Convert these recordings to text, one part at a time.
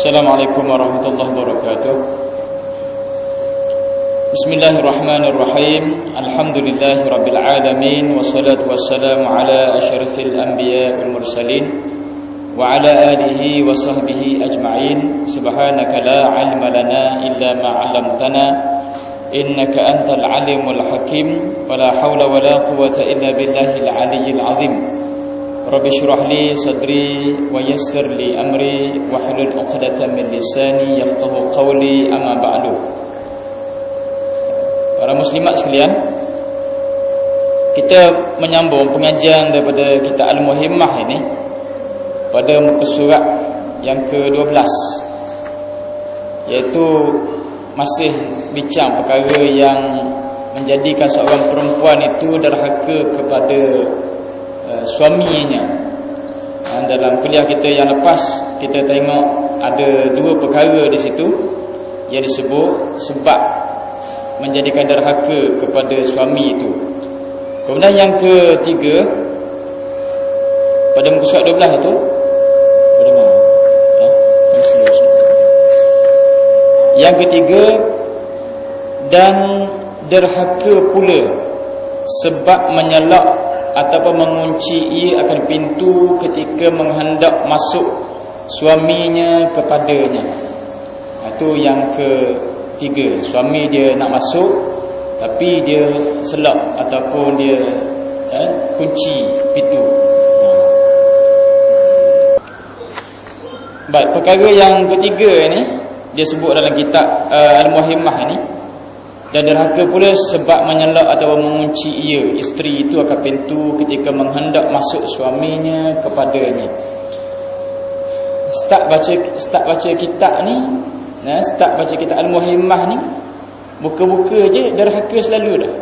Assalamualaikum warahmatullahi wabarakatuh. Bismillahirrahmanirrahim. Alhamdulillahi rabbil alamin, wassalatu wassalamu ala asyrafil anbiya wal mursalin wa ala alihi wa sahbihi ajma'in. Subhanaka la ilma lana illa ma 'allamtana innaka antal alimul hakim. Wa la haula wa la quwwata illa billahil aliyyil azim. Rabbi syrah li sadri wa yassir li amri wahlul 'uqdatam min lisani yafqahu qawli, amma ba'du. Para muslimat sekalian, kita menyambung pengajian daripada kitab Al-Muhimmah ini pada muka surat yang ke-12, iaitu masih bincang perkara yang menjadikan seorang perempuan itu derhaka kepada suaminya. Dalam kuliah kita yang lepas, kita tengok ada dua perkara di situ yang disebut sebab menjadikan derhaka kepada suami itu. Kemudian yang ketiga, pada muka surat 12 itu, yang ketiga, dan derhaka pula sebab menyelak ataupun mengunci ia akan pintu ketika menghendak masuk suaminya kepadanya. Itu yang ketiga. Suami dia nak masuk tapi dia selak ataupun dia kunci pintu. Baik, perkara yang ketiga ni dia sebut dalam kitab Al-Muhimmah ini. Dan derhaka pula sebab menyelak atau mengunci ia, isteri itu akan pintu ketika menghendak masuk suaminya kepadanya. Start baca kitab ni, start baca kitab Al-Muhimmah ni, buka-buka je derhaka selalu dah.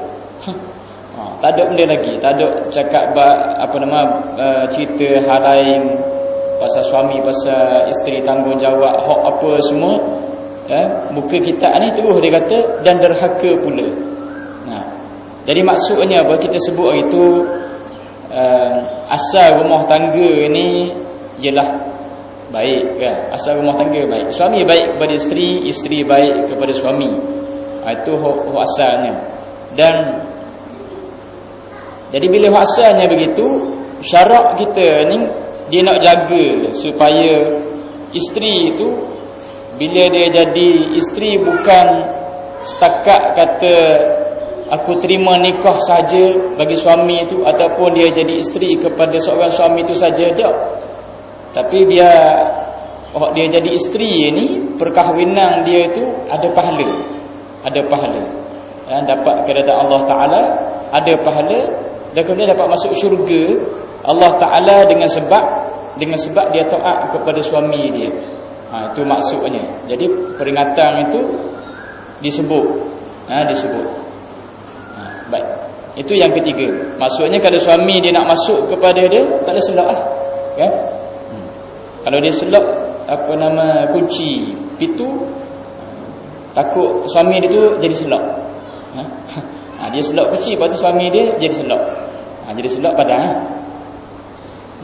Tak ada benda lagi, tak ada cakap cerita hal lain, pasal suami, pasal isteri, tanggungjawab, hak apa semua. Buka kitab ni terus dia kata dan derhaka pula. Jadi maksudnya apa kita sebut itu, asal rumah tangga ni ialah baik kan? Asal rumah tangga baik, suami baik kepada isteri, isteri baik kepada suami. Itu hak asalnya. Dan jadi bila hak asalnya begitu, syarak kita ni dia nak jaga supaya isteri itu bila dia jadi isteri bukan setakat kata aku terima nikah saja bagi suami itu, ataupun dia jadi isteri kepada seorang suami itu saja, tak. Tapi biar dia jadi isteri ni, perkahwinan dia itu ada pahala. Ada pahala. Dapat keridaan Allah Ta'ala, ada pahala, dan kemudian dapat masuk syurga Allah Ta'ala dengan sebab dia taat kepada suami dia. Itu maksudnya. Jadi peringatan itu disebut. Baik. Itu yang ketiga. Maksudnya kalau suami dia nak masuk kepada dia, tak ada selak lah. Kan? Kalau dia selak kunci pintu, takut suami dia tu jadi selak. Dia selak kunci, lepas tu suami dia jadi selak. Jadi selak padang.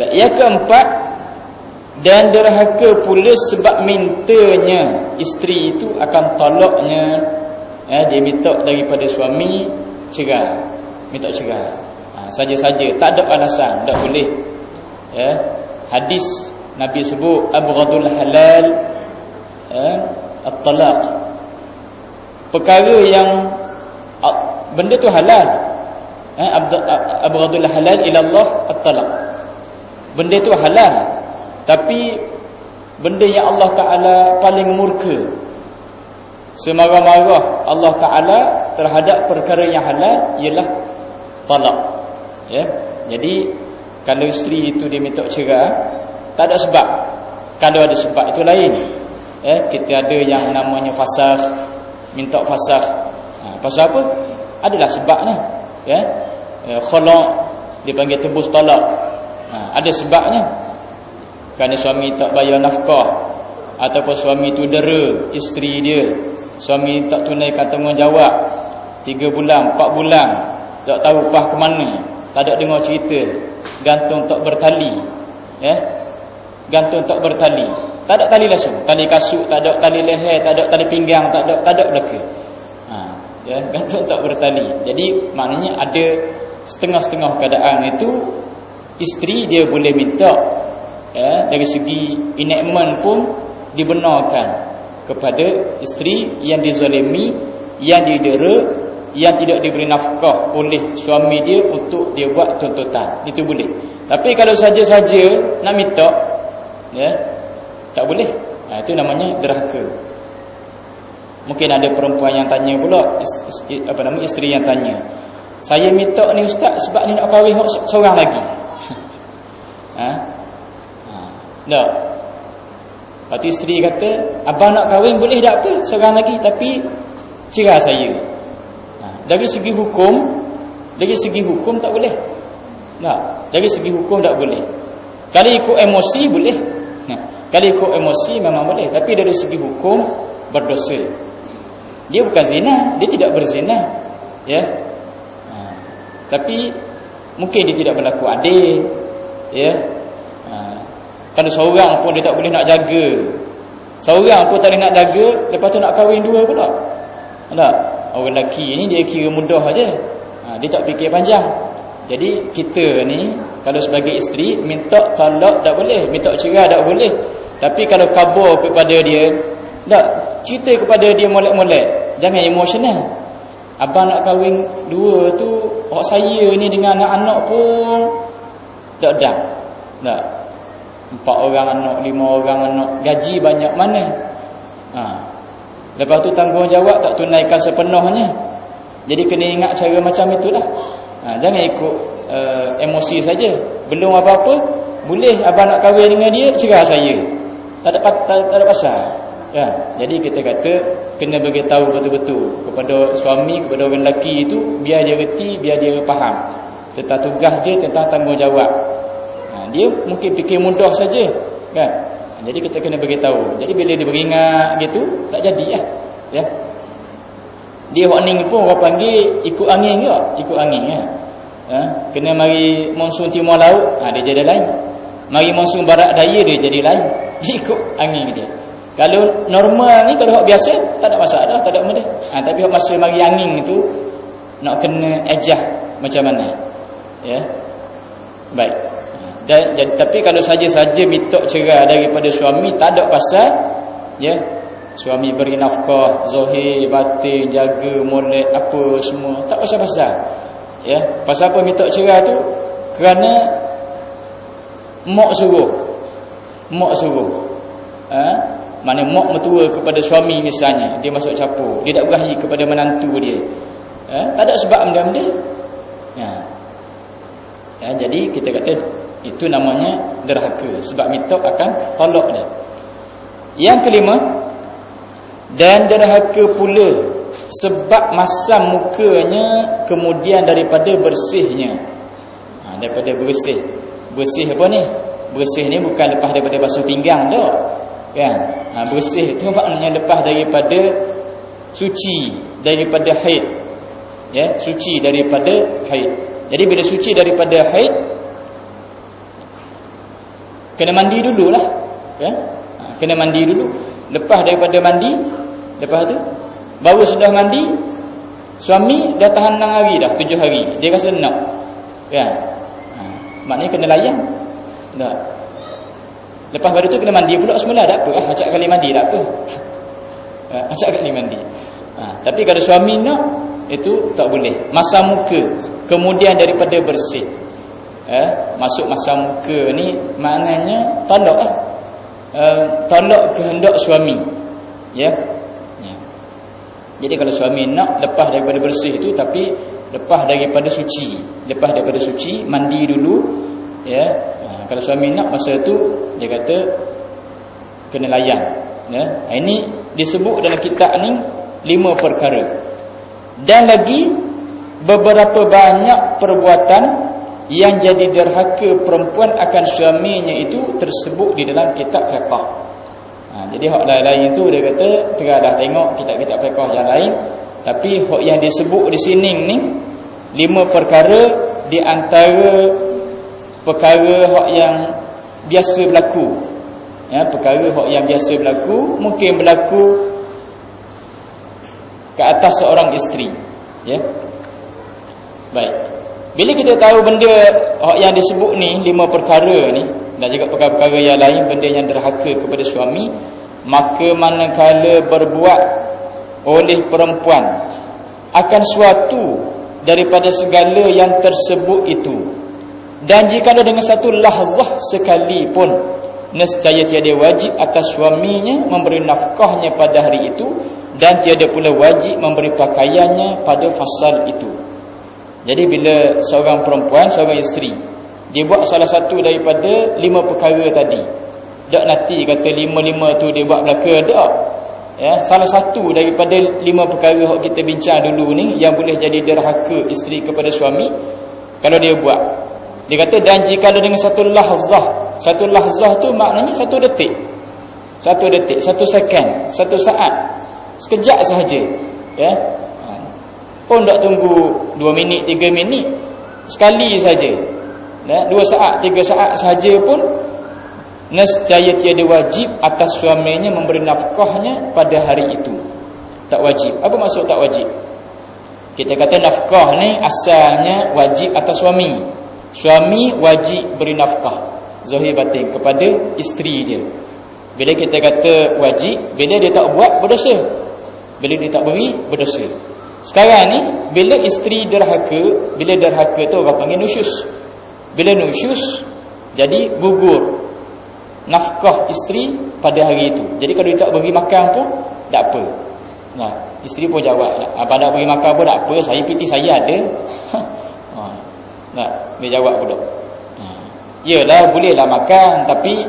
Baik. Yang keempat, dan derhaka pula sebab mintanya isteri itu akan talaknya. Dia minta daripada suami cerai, minta cerai saja-saja, tak ada alasan, tak boleh. Hadis Nabi sebut abghadul halal at-talaq. Perkara yang benda tu halal, abghadul halal ila Allah at-talaq. Benda tu halal, tapi benda yang Allah Ta'ala paling murka, semarah-marah Allah Ta'ala terhadap perkara yang halal ialah talak. Jadi kalau isteri itu dia minta cerai, tak ada sebab. Kalau ada sebab itu lain. Kita ada yang namanya fasakh, minta fasakh. Pasal apa? Adalah sebabnya. Khala' dipanggil tebus talak. Ada sebabnya. Kerana suami tak bayar nafkah, ataupun suami tu dera isteri dia, suami tak tunaikan tanggungjawab 3 bulan, 4 bulan, tak tahu pah ke mana, tak ada dengar cerita, gantung tak bertali. Gantung tak bertali. Tak ada tali langsung, tali kasut, tak ada tali leher, tak ada tali pinggang, tak ada belaka. Ya, gantung tak bertali. Jadi maknanya ada setengah-setengah keadaan itu isteri dia boleh minta, ya, dari segi enactment pun dibenarkan kepada isteri yang dizalimi, yang didera, yang tidak diberi nafkah oleh suami dia untuk dia buat tuntutan. Itu boleh. Tapi kalau saja-saja nak minta, ya, tak boleh. Itu namanya derhaka. Mungkin ada perempuan yang tanya pula, isteri yang tanya, saya minta ni ustaz sebab ni nak kahwin seorang lagi. Tak. Lepas tu isteri kata, abang nak kahwin boleh tak apa, seorang lagi, tapi cerai saya. Dari segi hukum tak boleh. Tak. Dari segi hukum tak boleh. Kalau ikut emosi boleh. Kalau ikut emosi memang boleh, tapi dari segi hukum berdosa. Dia bukan zina, dia tidak berzina, ya. Tapi mungkin dia tidak berlaku adil, ya. Kalau seorang pun dia tak boleh nak jaga, seorang pun tak boleh nak jaga, lepas tu nak kahwin dua pula. Tak? Orang lelaki ni dia kira mudah aja. Dia tak fikir panjang. Jadi kita ni kalau sebagai isteri minta talak tak boleh, minta cerai tak boleh. Tapi kalau khabar kepada dia, tak, cerita kepada dia molek-molek, jangan emosional. Abang nak kahwin dua tu, orang saya ni dengan anak-anak pun tak dah. Tak. 4 orang anak, 5 orang anak, gaji banyak mana? Lepas tu tanggungjawab tak tunaikan sepenuhnya. Jadi kena ingat cara macam itulah. Jangan ikut emosi saja. Belum apa-apa, boleh abang nak kahwin dengan dia, cerai saya. Tak ada pasal. Ya, jadi kita kata kena bagi tahu betul-betul kepada suami, kepada orang lelaki itu, biar dia reti, biar dia faham tentang tugas dia, tentang tanggungjawab. Dia mungkin fikir mudah saja, kan? Jadi kita kena bagi tahu. Jadi bila dia beringat gitu, tak jadi lah, ya. Dia hok ning pun orang panggil ikut angin ke? Ikut angin, ya. Kena mari monsun timur laut, dia jadi lain. Mari monsun barat daya, dia jadi lain. Ikut angin dia. Kalau normal ni, kalau hak biasa tak ada masalah, tak ada benda. Tapi hak masa mari angin itu nak kena ejah macam mana, ya. Baik. Jadi, tapi kalau saja-saja minta cerai daripada suami, tak ada pasal, ya. Suami beri nafkah zahir, batin, jaga, molek apa semua, tak pasal-pasal, ya. Pasal apa minta cerai tu? Kerana mak suruh. Mana mak mertua kepada suami misalnya, dia masuk campur, dia tak berahi kepada menantu dia, tak ada sebab benda-benda, ya. Jadi kita kata itu namanya derhaka, sebab minta akan tolak dia. Yang kelima, dan derhaka pula sebab masam mukanya kemudian daripada bersihnya. Daripada bersih apa ni? Bersih ni bukan lepas daripada basuh pinggang dah, kan? Bersih itu maknanya lepas daripada suci, daripada haid, ya, suci daripada haid. Jadi bila suci daripada haid, kena mandi dululah, kan? Kena mandi dulu. Lepas daripada mandi, lepas tu baru sudah mandi, suami dah tahan 6 hari dah, 7 hari, dia rasa nak, kan? Maknanya kena layan. Tak. Lepas pada tu kena mandi pula semula, tak apa, acak kali mandi tak apa. Acak kali mandi. Tapi kalau suami nak, itu tak boleh. Masa muka kemudian daripada bersih. Masuk masa muka ni maknanya tolak lah. Tolak kehendak suami, ya. Jadi kalau suami nak lepas daripada bersih itu, tapi lepas daripada suci, mandi dulu, ya. Kalau suami nak masa tu, dia kata kena layan, ya. Ini disebut dalam kitab ni 5 perkara. Dan lagi beberapa banyak perbuatan yang jadi derhaka perempuan akan suaminya itu tersebut di dalam kitab fiqh. Jadi hak lain-lain tu dia kata teranglah tengok kitab-kitab fiqh yang lain, tapi hak yang disebut di sini ni 5 perkara di antara perkara hak yang biasa berlaku, Ya, perkara hak yang biasa berlaku, mungkin berlaku ke atas seorang isteri. Ya. Baik. Bila kita tahu benda hak yang disebut ni 5 perkara ni dan juga perkara-perkara yang lain, benda yang derhaka kepada suami, maka manakala berbuat oleh perempuan akan suatu daripada segala yang tersebut itu, dan jika dengan satu lahzah sekalipun, nescaya tiada wajib atas suaminya memberi nafkahnya pada hari itu, dan tiada pula wajib memberi pakaiannya pada fasal itu. Jadi bila seorang perempuan, seorang isteri, dia buat salah satu daripada 5 perkara tadi, tak nanti kata 5 tu dia buat belaka, tak. Ya, salah satu daripada 5 perkara yang kita bincang dulu ni yang boleh jadi derhaka isteri kepada suami kalau dia buat. Dia kata, dan jika dengan satu lahzah tu maknanya 1 detik, 1 second, 1 saat, sekejap sahaja. Ya, pun tak tunggu 2 minit, 3 minit, sekali saja. Ya, 2 saat, 3 saat sahaja pun nescaya tiada wajib atas suaminya memberi nafkahnya pada hari itu. Tak wajib. Apa maksud tak wajib? Kita kata nafkah ni asalnya wajib atas suami. Suami wajib beri nafkah zahir batin kepada isteri dia. Bila kita kata wajib, bila dia tak buat, berdosa. Bila dia tak beri, berdosa. Sekarang ni bila isteri derhaka, bila derhaka tu orang panggil nusyus. Bila nusyus, jadi gugur nafkah isteri pada hari itu. Jadi kalau dia tak bagi makan pun tak apa. Nah, isteri pun jawab, apa tak bagi makan pun tak apa, saya piti saya ada. Nah, dia jawab pula. Yalah, bolehlah makan, tapi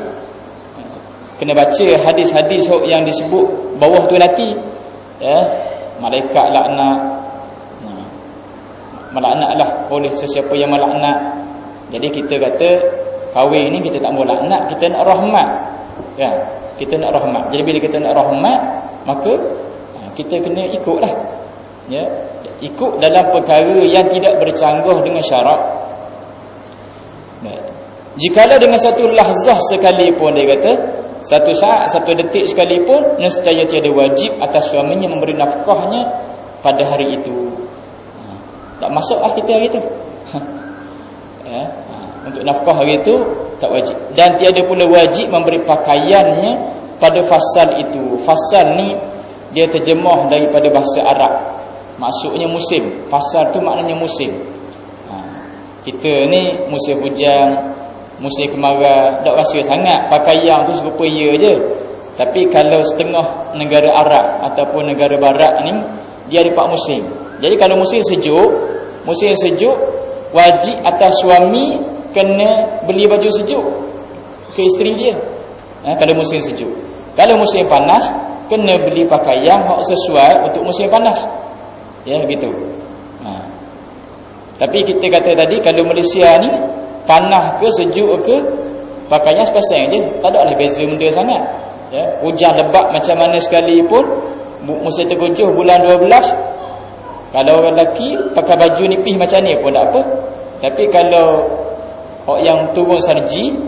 kena baca hadis-hadis yang disebut bawah tu nanti. Ya, malaikat laknat. Melaknatlah oleh sesiapa yang melaknat. Jadi kita kata kahwin ni kita tak mau laknat, kita nak rahmat. Ya, kita nak rahmat. Jadi bila kita nak rahmat, maka kita kena ikutlah. Ya, ikut dalam perkara yang tidak bercanggah dengan syarak. Jikalau dengan satu lahzah sekalipun, dia kata 1 saat, 1 detik sekalipun, nescaya tiada wajib atas suaminya memberi nafkahnya pada hari itu. Tak masuklah kita hari itu. Ya, untuk nafkah hari itu tak wajib. Dan tiada pula wajib memberi pakaiannya pada fasal itu. Fasal ni dia terjemah daripada bahasa Arab, maksudnya musim. Fasal tu maknanya musim. Kita ni musim hujan, musim kemarau, tak rasa sangat pakaian tu serupa ya je. Tapi kalau setengah negara Arab ataupun negara barat ni, dia ada 4 musim. Jadi kalau musim sejuk wajib atas suami kena beli baju sejuk ke isteri dia. Kalau musim sejuk. Kalau musim panas, kena beli pakaian yang sesuai untuk musim panas. Ya, begitu. Tapi kita kata tadi, kalau Malaysia ni panas ke sejuk ke, pakaian sepasang je, tak ada lah beza benda sangat. Ya, hujan lebat macam mana sekalipun, musim tergujuh bulan 12, kalau orang lelaki pakai baju nipis macam ni pun tak apa. Tapi kalau yang turun salji,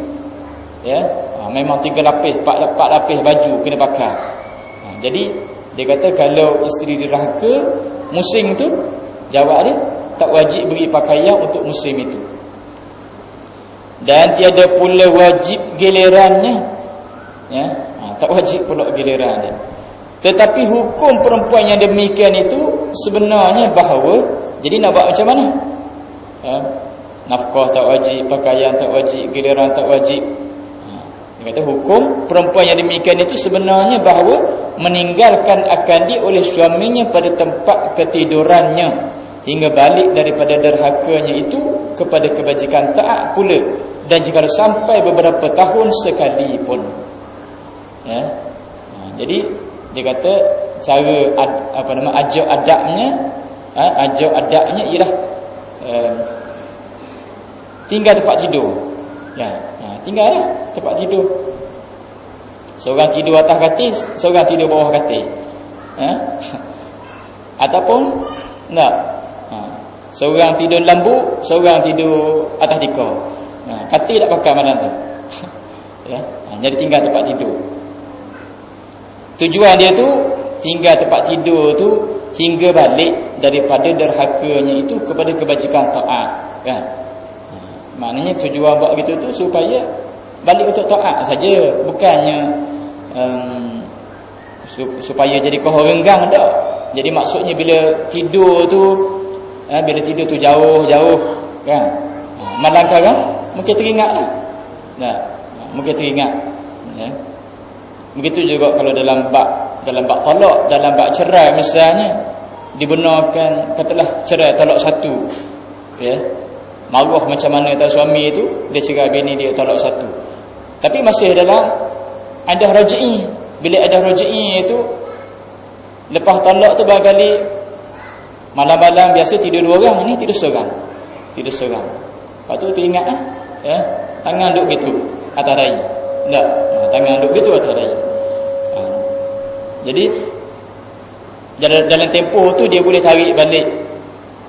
ya, memang 3 lapis, 4 lapis baju kena pakai. Jadi dia kata kalau isteri derhaka musim tu, jawab dia tak wajib beri pakaian untuk musim itu. Dan tiada pula wajib gilirannya. Ya, tak wajib pula giliran dia. Tetapi hukum perempuan yang demikian itu sebenarnya bahawa, jadi nak buat macam mana? Nafkah tak wajib, pakaian tak wajib, giliran tak wajib. Dia kata hukum perempuan yang demikian itu sebenarnya bahawa meninggalkan akan dia oleh suaminya pada tempat ketidurannya hingga balik daripada derhakanya itu kepada kebajikan taat pula, dan jika sampai beberapa tahun sekalipun. Ya. Jadi dia kata cara ajar adabnya ialah tinggal tempat tidur. Ya, tinggallah tempat tidur. Seorang tidur atas katil, seorang tidur bawah katil. Ataupun seorang tidur lambu, seorang tidur atas tikar. Katil tak pakai malam tu. Ya, jadi tinggal tempat tidur. Tujuan dia tu tinggal tempat tidur tu hingga balik daripada derhakanya itu kepada kebajikan taat, kan? Maknanya tujuan buat gitu tu supaya balik untuk taat saja, bukannya supaya jadi kohor renggang dak. Jadi maksudnya bila tidur tu jauh-jauh, kan? Malang kan mungkin teringatlah. Nah, mungkin teringat, ya. Begitu juga kalau dalam bab talak, dalam bab cerai misalnya, dibenarkan katalah cerai talak satu, ya. Marah macam mana tahu suami itu dia cerai bini dia talak satu. Tapi masih dalam adah raj'i. Bila adah raj'i itu lepas talak tu barangkali malam-malam biasa tidur dua orang, ini tidur seorang. Lepas tu teringat ya, tangan duk gitu atas dahi. Tak, tangan duk gitu atas dahi. Jadi dalam tempoh tu dia boleh tarik balik,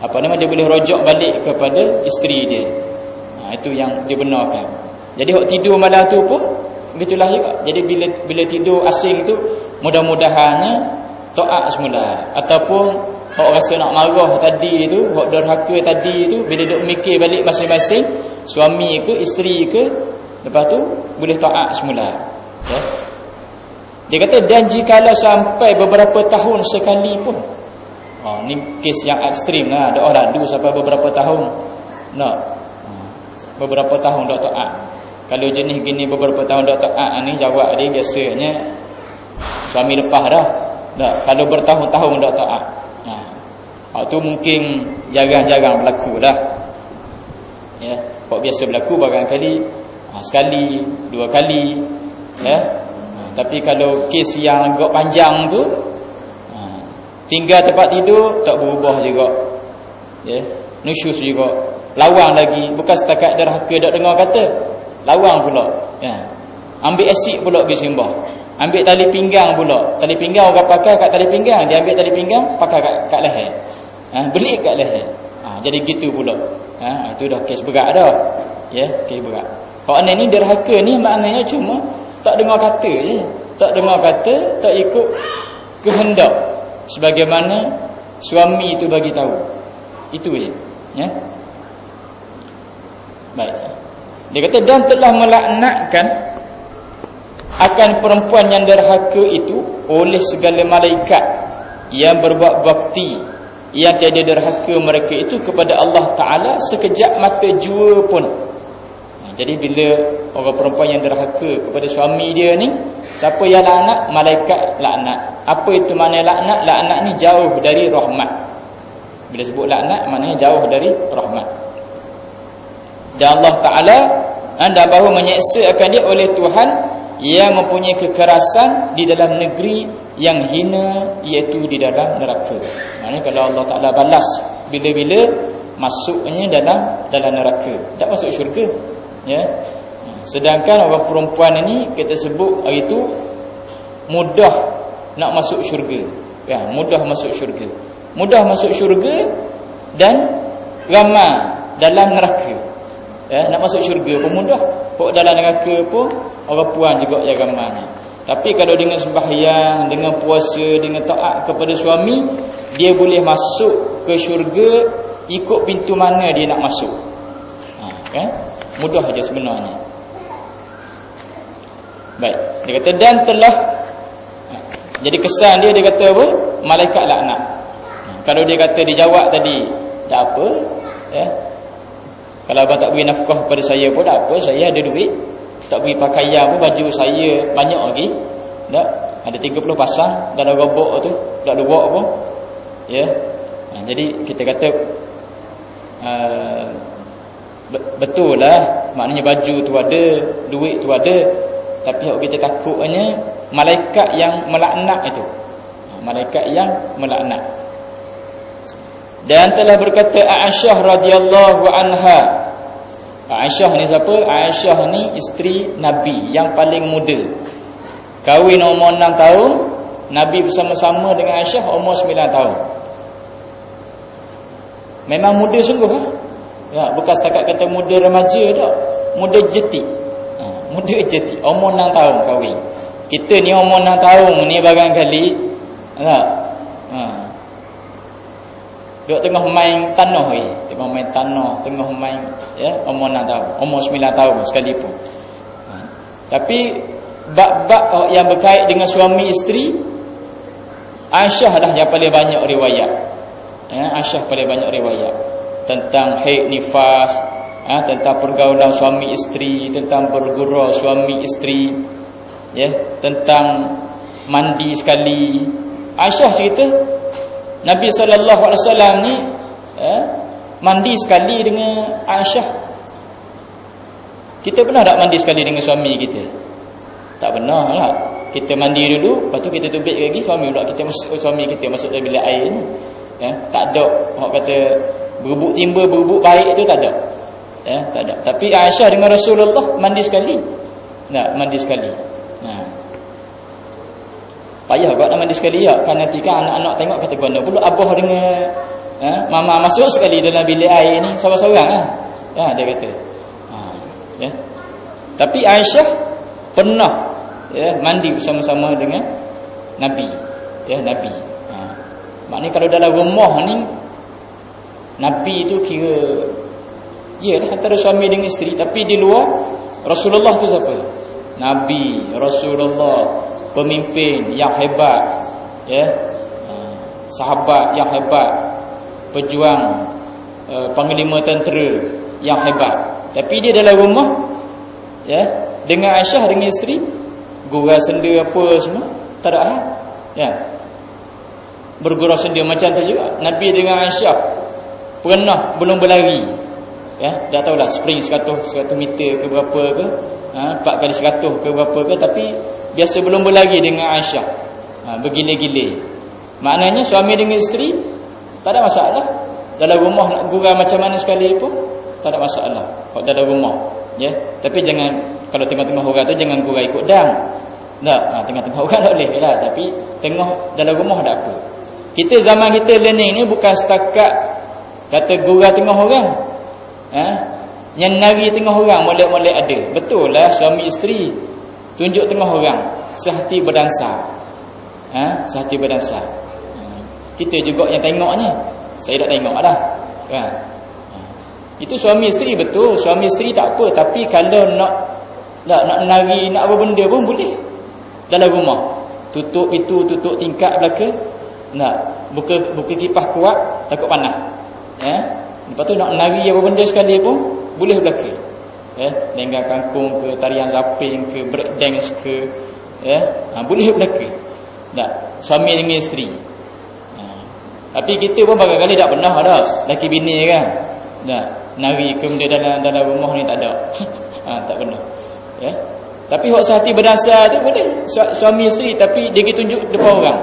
dia boleh rojak balik kepada isteri dia. Itu yang dibenarkan. Jadi hak tidur malam tu pun begitulah juga. Jadi bila tidur asing tu mudah-mudahannya taat semula, ataupun hak rasa nak marah tadi tu, hak derhaka tadi tu, bila duk mikir balik masing-masing suami ke isteri ke, lepas tu boleh taat semula, ya. Dia kata dan jikalau sampai beberapa tahun sekali pun, ni kes yang ekstrim lah, ada orang radu sampai beberapa tahun beberapa tahun dah taat. Kalau jenis gini beberapa tahun dah taat ni, jawab dia biasanya suami lepas dah. Kalau bertahun-tahun dah taat, tu mungkin jarang-jarang berlaku lah, ya. Kok biasa berlaku barangkali sekali, dua kali, ya. Tapi kalau kes yang agak panjang tu, tinggal tempat tidur tak berubah juga, ya. Nusyus juga, lawang lagi, bukan setakat derhaka dak dengar kata, lawang pula, ya. Ambil asyik pula pergi sembah, ambil tali pinggang pula. Tali pinggang orang pakai kat tali pinggang, dia ambil tali pinggang pakai kat leher, belik kat leher. Jadi gitu pula. Itu dah kes berat dah, ya, kes berat. Kalau ni derhaka ni maknanya cuma tak dengar kata je, tak dengar kata, tak ikut kehendak sebagaimana suami itu bagi tahu. Itu je, ya. Baik. Dia kata dan telah melaknatkan akan perempuan yang derhaka itu oleh segala malaikat yang berbuat bakti yang tiada derhaka mereka itu kepada Allah Ta'ala sekejap mata jua pun. Jadi bila orang perempuan yang derhaka kepada suami dia ni, siapa yang laknat? Malaikat laknat. Apa itu makna laknat? Laknat ni jauh dari rahmat. Bila sebut laknat maknanya jauh dari rahmat. Dan Allah Ta'ala anda bahawa menyeksa akan dia oleh Tuhan yang mempunyai kekerasan di dalam negeri yang hina, iaitu di dalam neraka. Maknanya kalau Allah Ta'ala balas bila-bila masuknya dalam neraka, tak masuk syurga, ya. Sedangkan orang perempuan ini kita sebut hari itu mudah nak masuk syurga, ya, mudah masuk syurga. Mudah masuk syurga dan ramai dalam neraka. Ya, nak masuk syurga pun mudah, kok dalam neraka pun orang puan juga yang ramai. Tapi kalau dengan sembahyang, dengan puasa, dengan taat kepada suami, dia boleh masuk ke syurga ikut pintu mana dia nak masuk. Kan? Mudah aja sebenarnya. Baik, dia kata dan telah, jadi kesan dia kata apa? Malaikat laknat. Kalau dia kata dijawab tadi, tak apa, ya. Kalau abang tak beri nafkah kepada saya pun tak apa, saya ada duit. Tak beri pakaian pun, baju saya banyak lagi. Tak, ada 30 pasang dalam robok tu, tak luak pun, ya. Jadi kita kata betul lah, maknanya baju tu ada, duit tu ada. Tapi kalau kita takutnya malaikat yang melaknat itu, malaikat yang melaknat. Dan telah berkata Aisyah radhiyallahu anha. Aisyah ni siapa? Aisyah ni isteri Nabi yang paling muda. Kahwin umur 6 tahun, Nabi bersama-sama dengan Aisyah umur 9 tahun. Memang muda sungguh, ya, bukan setakat kata muda remaja dak, muda jetik. Muda je umur 6 tahun kahwin. Kita ni umur 6 tahun ni barangkali tak. Duk tengah main tanah ni, tengah main tanah, tengah main ya umur 6 tahun, umur 9 tahun sekalipun. Tapi bab-bab yang berkait dengan suami isteri, Aisyah lah yang paling banyak riwayat. Ya, Aisyah paling banyak riwayat tentang haid nifas, tentang pergaulan suami isteri, tentang bergurau suami isteri, ya, tentang mandi sekali. Aisyah cerita Nabi SAW ni mandi sekali dengan Aisyah. Kita pernah tak mandi sekali dengan suami kita? Tak pernah lah. Kita mandi dulu, lepas tu kita tubik lagi, suami kita masuk dalam bilik air ni. Ya, tak ada orang kata berebut timba, berebut baik tu tak ada. Ya, tak ada. Tapi Aisyah dengan Rasulullah mandi sekali. Mandi sekali. Payah buat nak mandi sekali ya, kan nanti kan anak-anak tengok kata guna pula abah dengan mama masuk sekali dalam bilik air ni seorang-seorang lah. Ya, dia kata. Ya. Tapi Aisyah pernah ya mandi bersama-sama dengan Nabi. Ya, Nabi. Maknanya kalau dalam rumah ni Nabi tu kira yalah antara suami dengan isteri, tapi di luar Rasulullah tu siapa? Nabi, Rasulullah, pemimpin yang hebat, ya, sahabat yang hebat, pejuang, panglima tentera yang hebat. Tapi dia dalam rumah, ya, dengan Aisyah dengan isteri, gurau senda apa semua tak ada hal, ya. Bergurau senda macam tu juga. Nabi dengan Aisyah pernah belum berlari, ya, dah tahulah spring 100 meter ke berapa ke, 4 kali 100 ke berapa ke, tapi biasa belum berlari dengan Aisyah, bergile-gile. Maknanya suami dengan isteri tak ada masalah. Dalam rumah nak gurau macam mana sekali pun tak ada masalah kalau dalam rumah, ya. Tapi jangan kalau tengah-tengah orang tu jangan gurau ikut dang. Tak, tengah-tengah orang tak boleh lah, tapi tengah dalam rumah tak apa. Kita zaman kita learning ni bukan setakat kata gurau tengah orang, yang nari tengah orang molek-molek ada. Betul lah suami isteri tunjuk tengah orang, sehati berdansa. Sehati berdansa. Kita juga yang tengoknya. Saya tak tengok lah, kan? Itu suami isteri betul, suami isteri tak apa, tapi kalau nak nari, nak apa benda pun boleh dalam rumah. Tutup pintu, tutup tingkap belakang. Buka kipas kuat, takut panas. Lepas tu nak nari apa benda sekali pun boleh belakang. Lenggang kangkung ke, tarian zaping ke, break dance ke, boleh belakang. Suami dengan isteri. Tapi kita pun barangkali tak pernah ada laki bini kan. Nari ke benda dalam rumah ni tak ada. Tak pernah. Ya. Tapi hak sehati berdasar tu boleh suami isteri, tapi dia tunjuk depan orang.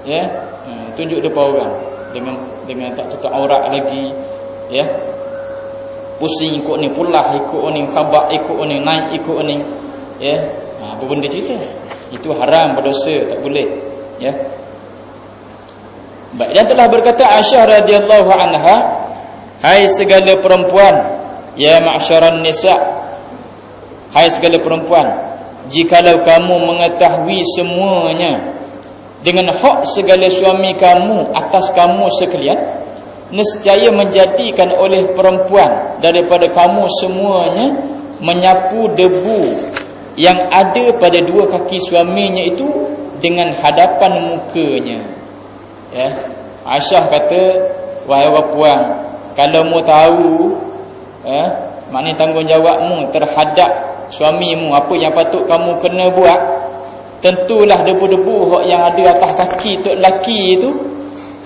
Ya. Tunjuk depan orang dengan tak tutup aurat lagi, ya. Pusing ikut ni, pulah ikut ni, khabar ikut ni, naik ikut ni, ya. Apa benda cerita? Itu haram, berdosa, tak boleh, ya. Baik, dan telah berkata Aisyah radhiyallahu anha, hai segala perempuan, ya ma'syaran nisa, hai segala perempuan, jikalau kamu mengetahui semuanya dengan hak segala suami kamu atas kamu sekalian, nescaya menjadikan oleh perempuan daripada kamu semuanya menyapu debu yang ada pada dua kaki suaminya itu dengan hadapan mukanya. Ya, Aisyah kata, wahai puan, kalau mu tahu, maknanya tanggungjawabmu terhadap suamimu, apa yang patut kamu kena buat, tentulah debu-debu yang ada atas kaki tok lelaki itu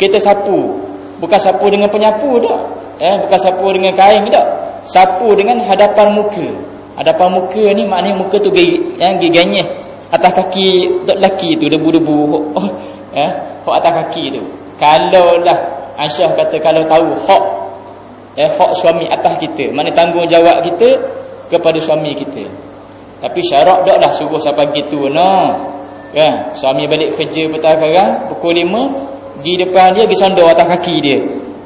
kita sapu. Bukan sapu dengan penyapu dak. Bukan sapu dengan kain dak. Sapu dengan hadapan muka. Hadapan muka ni maknanya muka tu yang giganyeh atas kaki tok lelaki tu, debu-debu hak atas kaki tu. Kalaulah Aisyah kata kalau tahu hak suami atas kita, maknanya tanggungjawab kita kepada suami kita. Tapi syarat daklah suruh siapa gitu kan. Suami balik kerja petang sekarang pukul 5, pergi depan dia, pergi sondor atas kaki dia,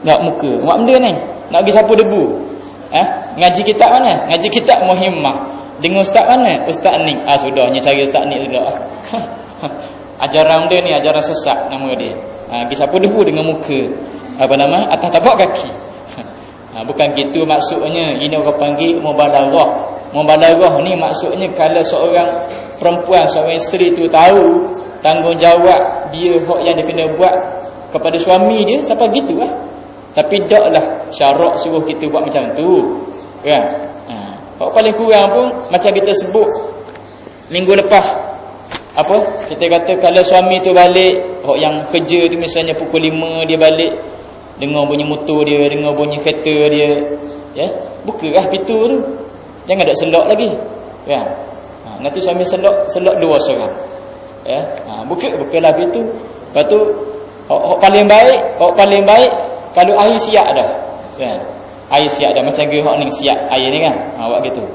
nak muka. Buat benda ni nak pergi sapu debu. Ngaji kitab mana? Ngaji kitab muhimmah. Dengan ustaz mana? Ustaz ni. Sudahnya cari ustaz ni sudah. Ajaran dia ni ajaran sesat nama dia. Kita sapu debu dengan muka atas tapak kaki. Bukan gitu maksudnya. Ini orang panggil mubalarah. Mubalarah ni maksudnya kalau seorang perempuan, seorang isteri tu tahu tanggungjawab dia hak yang dia kena buat kepada suami dia, sampai gitulah. Tapi taklah syarak suruh kita buat macam tu, kan? Hak paling kurang pun macam kita sebut minggu lepas, apa? Kita kata kalau suami tu balik, hak yang kerja tu misalnya pukul 5 dia balik, dengar bunyi motor dia, dengar bunyi kereta dia, ya, bukalah pintu tu. Jangan ada selok lagi, kan? Nanti suami selok dua seorang. Ya, bukalah pintu. Lepas tu hak paling baik kalau air siap dah. Kan? Air siap dah macam hak ni siap air ni kan. Buat gitu.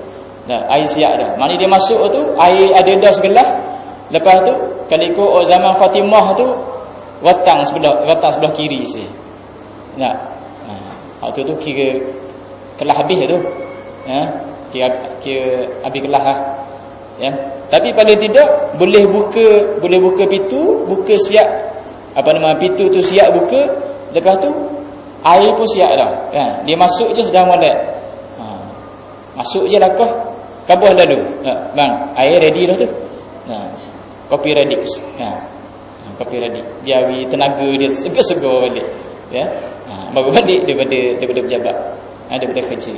Dah, air siap dah. Mana dia masuk tu air ada dah segelas. Lepas tu kalau ikut zaman Fatimah tu watang sebelah kiri si. Nah. Waktu tu kira kelah habis tu. Ya. Kira habis kelah lah. Ya. Tapi paling tidak boleh buka pintu, buka siap pintu tu siap buka, lepas tu air pun siap dah, kan? Dia masuk je sedang molek. Masuk je lakah, kabah lalu. Bang, air ready dah tu. Kopi ready. Kopi ready. Biar tenaga dia segar-segar balik. Ya. Baru balik daripada pejabat. Daripada kerja.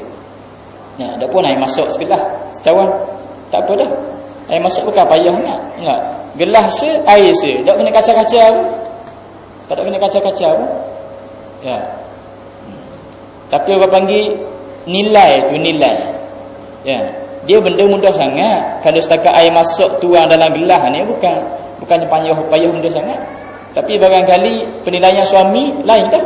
Dah pun air masuk segelas secawan. Tak apa dah. Air masuk bukan payah nak. Enggak. Gelas se, air se. Tak kena kaca-kaca pun. Tak ada kena kaca-kaca pun. Ya. Tapi orang panggil nilai tu nilai. Ya. Dia benda mudah sangat. Kalau setakat air masuk tuang dalam gelas ni bukannya payah mudah sangat. Tapi barangkali penilaian suami lain tak?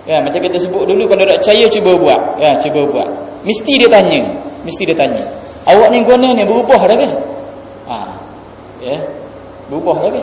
Ya, macam kita sebut dulu kalau tak percaya cuba buat. Ya, cuba buat. Mesti dia tanya. Awak ni guna ni berubah dah ke? Ya. Berubah dah ke?